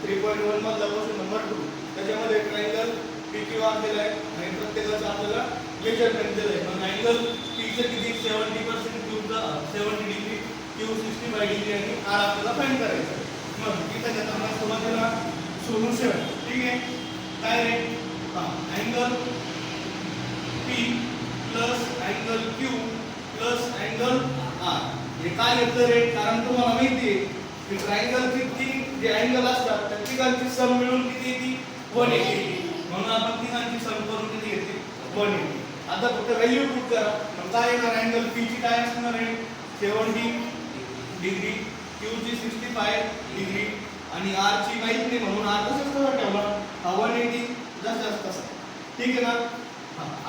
3.1 मधला question number 2 त्याच्यामध्ये triangle PQR दिलाय आणि प्रत्येकाचं आपल्याला मेजरमेंट दिलंय. मग अँगल P चं किती 70% Q चं 70 डिग्री Q 65 डिग्री आणि R आपल्याला फाइंड करायचं आहे. मग इथं घेताना सुरुवातीला सोल्युशन ठीक आहे काय रे angle P plus angle Q plus angle R हे काय येतं रे कारण तुम्हाला माहिती आहे की ट्रायंगलची तीन जे अँगल असतात त्या तिघांची सम मिळून किती येते 180 म्हणून आपण तिघांची सम करून किती येते 180. आता फक्त व्हॅल्यू पुट करा मग काय येणार अँगल P ची काय असणार आहे 70 डिग्री Q ची 65 डिग्री आणि R ची माहित नाही म्हणून R तसंच ठेवला 180 जसं तसा ठीक आहे ना.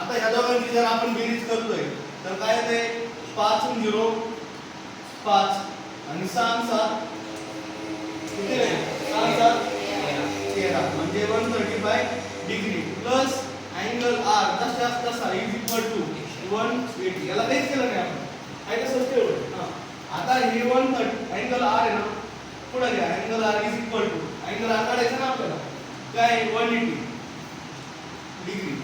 आता ह्या दोघांची जर आपण बेरीज करतोय तर काय येते 5 आणि 0 5 आणि 6 7 किती आहे 6 7 13 म्हणजे 135 डिग्री प्लस अँगल R जसा तसा इज इक्वल टू 180 याला काहीच केलं नाही आपण काय कसं ठेवलं. आता हे 130 अँगल R आहे ना पुढे घ्या angle R is equal to angle R काढायचं ना आपल्याला काय 180 डिग्री.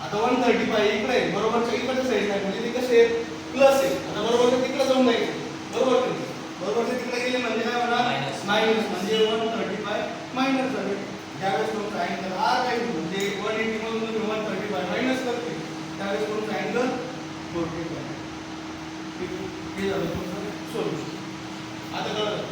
आता 135 इकडे आहे बरोबरच्या इकडच्या साईडला म्हणजे ते कसे प्लस आहे. आता बरोबरच्या तिकडे जाऊन जायचं बरोबर नाही बरोबरच्या तिकडे गेले म्हणजे काय होणार मायनस म्हणजे 135 मायनस झाले. ज्यावेळेस तुमचा अँगल R काय म्हणजे 180 मधून तुम्ही 135 मायनस करते त्यावेळेस तुमचा अँगल 45 हे झालं तुमचं सोल्युशन. आता कळलं